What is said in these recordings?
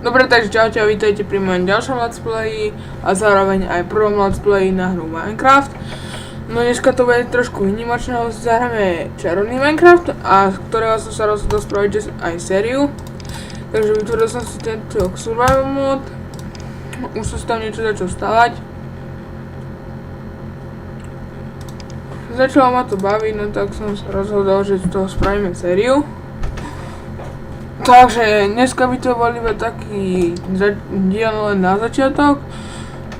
Dobre, takže čaute a vítajte pri mojom ďalšom let's playi a zároveň aj prvom let's playi na hru Minecraft. No dneska to bude trošku výnimočné, lebo si zahráme čarovný Minecraft, a z ktorého som sa rozhodol spraviť aj sériu. Takže vytvoril som si tento survival mod. Už som si tam niečo začal stavať. Začalo ma to baviť, no tak som sa rozhodol, že z toho spravíme sériu. Takže dneska by to bol iba taký diel len na začiatok.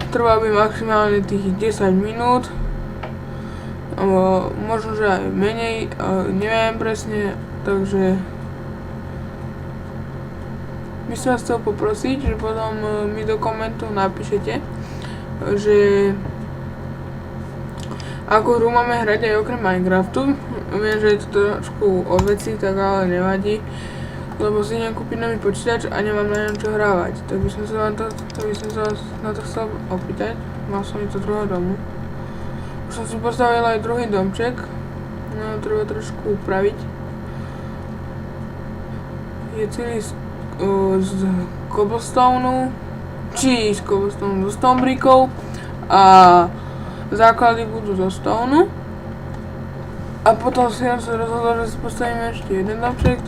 Trvá by maximálne tých 10 minút. Možno, že aj menej, neviem presne, takže by som vás chcel poprosiť, že potom mi do komentov napíšete, že ako hru máme hrať aj okrem Minecraftu. Viem, že je to trošku o veci, tak ale nevadí, lebo si idem kúpiť nový počítač a nemám na ňom čo hrávať. Tak by som sa vás na to chcel opýtať. Mal som mi to druhého domu. Už som si postavil aj druhý domček. No, treba trošku upraviť. Je celý z cobblestoneu, či z cobblestoneu, zo stone brickov, a základy budú zo stoneu. A potom si ja sa rozhodol, že si postavíme ešte jeden domček,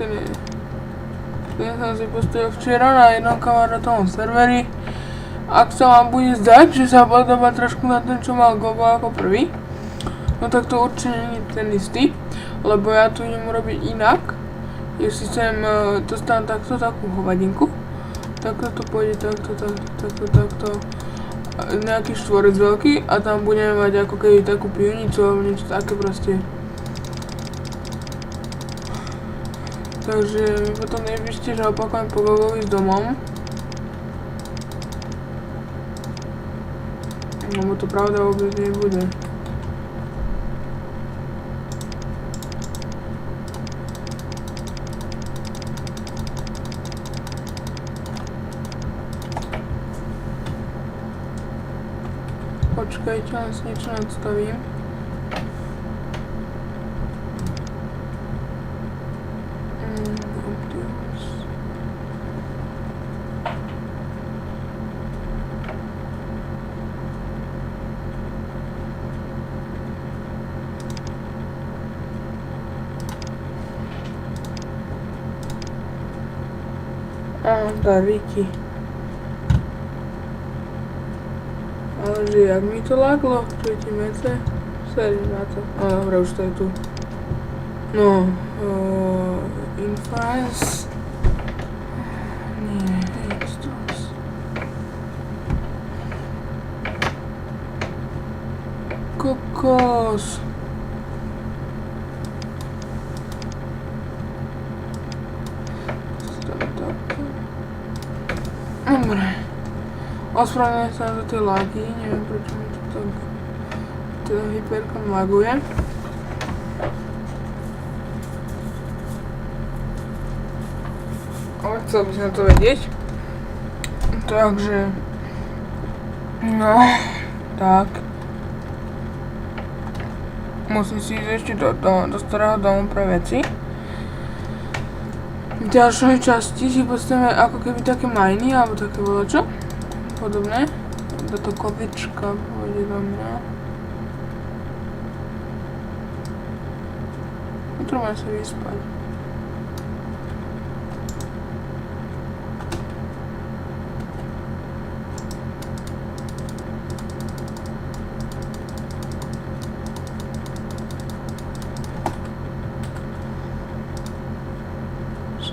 ten som si postavil včera na jednom kamarátovom serveri. Ak sa vám bude zdať, že sa podobá trošku na ten, čo mal Gogo ako prvý, no tak to určite nie je ten istý, lebo ja tu idem urobiť inak. Jestli chcem to stavím takto, takú hovadinku, takto to pôjde takto, nejaký štvorec veľký, a tam budeme mať ako keby takú pivnicu alebo niečo také proste. Takže mi potom nepíšte, že opakujem po Gogovi s domom. Lebo to pravda vôbec nebude. Počkajte, len si niečo nadstavím. Daríky. Ale že jak mi to láklo, čujete mece? Seri na to. No dobré, už to je tu. No, Infiles. Nie, Extras. Kokos. Dobre. Ospravedlňujem sa za tie lagy, neviem prečo mi to tak hyperkom laguje. Ale chcel by som to vedieť. Takže no, tak. Musím si ísť ešte do starého domu pre veci. V ďalšej časti si postavíme ako keby také miny, alebo také volačo podobné. Táto kovička pôjde do mňa. Potrebujem sa vyspať.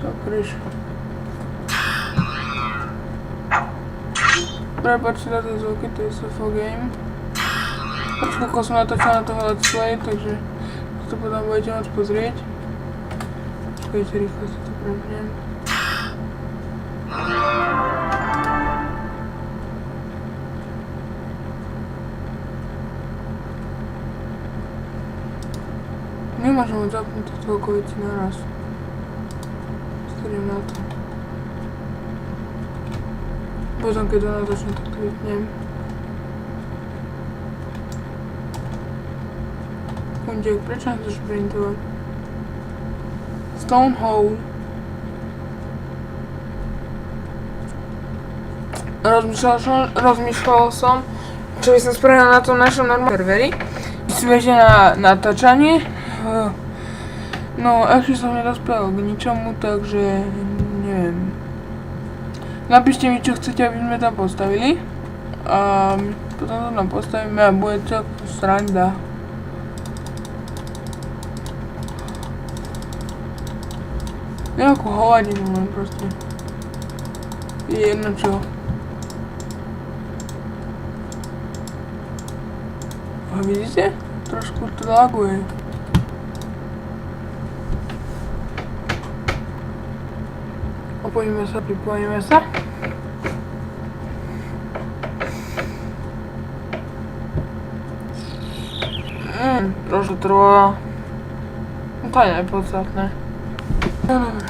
Sakryš. Prepačte za tie zvuky, to je SFO game. Počkako som natočil na toho let's play, takže si to potom budete môcť pozrieť. Počkajte, rýchlo si to prepnem. Nemôžem moc zapnúť toľko vecí naraz. Starím na to. Potom keď ona začne, tak to vypnem. Pondelok, prečo nám to šprintovať? Stone Hole. rozmýšľal som, čo by som spravil na tom našom normálnom serveri. Sveže na natáčanie. No, ešte som nedospel k ničomu, takže neviem. Napíšte mi, čo chcete, aby sme tam postavili. A potom to tam postavíme a bude celkom sranda. Nejakú hovadinu len proste. Je jedno čo. A vidíte? Trošku to laguje. Pripojíme sa. Trošku trvá. No to je nepodstatné. No dobre.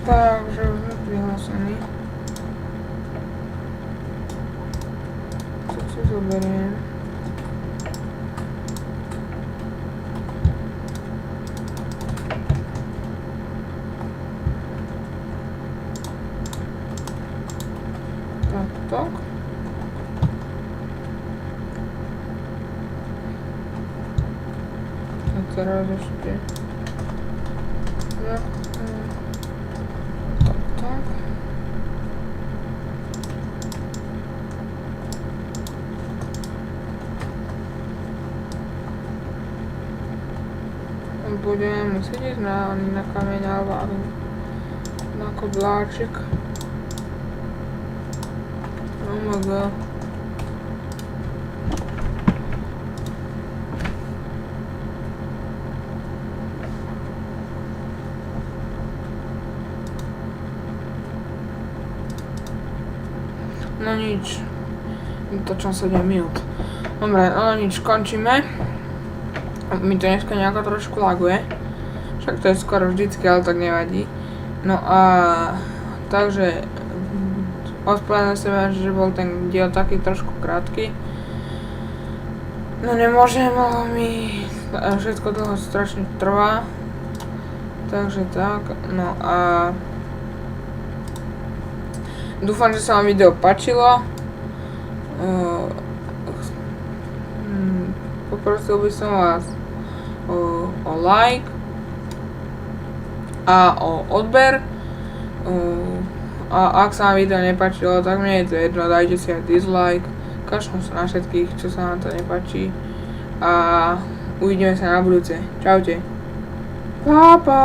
Takže už sme prihlásení. Tak si zoberiem. Tak. A teraz ešte. Tak. Budeme musieť ísť na kameň alebo na kodláček. Oh my god. No nič. Točím 7 minút. Dobre, no nič, končíme. Mi to dneska nejako trošku laguje. Však to je skoro vždycky, ale tak nevadí. No a takže ospravedlňujem sa, že bol ten diel taký trošku krátky. No nemôžem, ale mi všetko dlho strašne trvá. Takže tak, no a dúfam, že sa vám video páčilo. Poprosil by som vás o like a o odber. A ak sa vám video nepáčilo, tak mne je to jedno, dajte si aj dislike. Kašľam sa na všetkých, čo sa vám to nepáči. A uvidíme sa na budúce. Čaute. Pa, pa.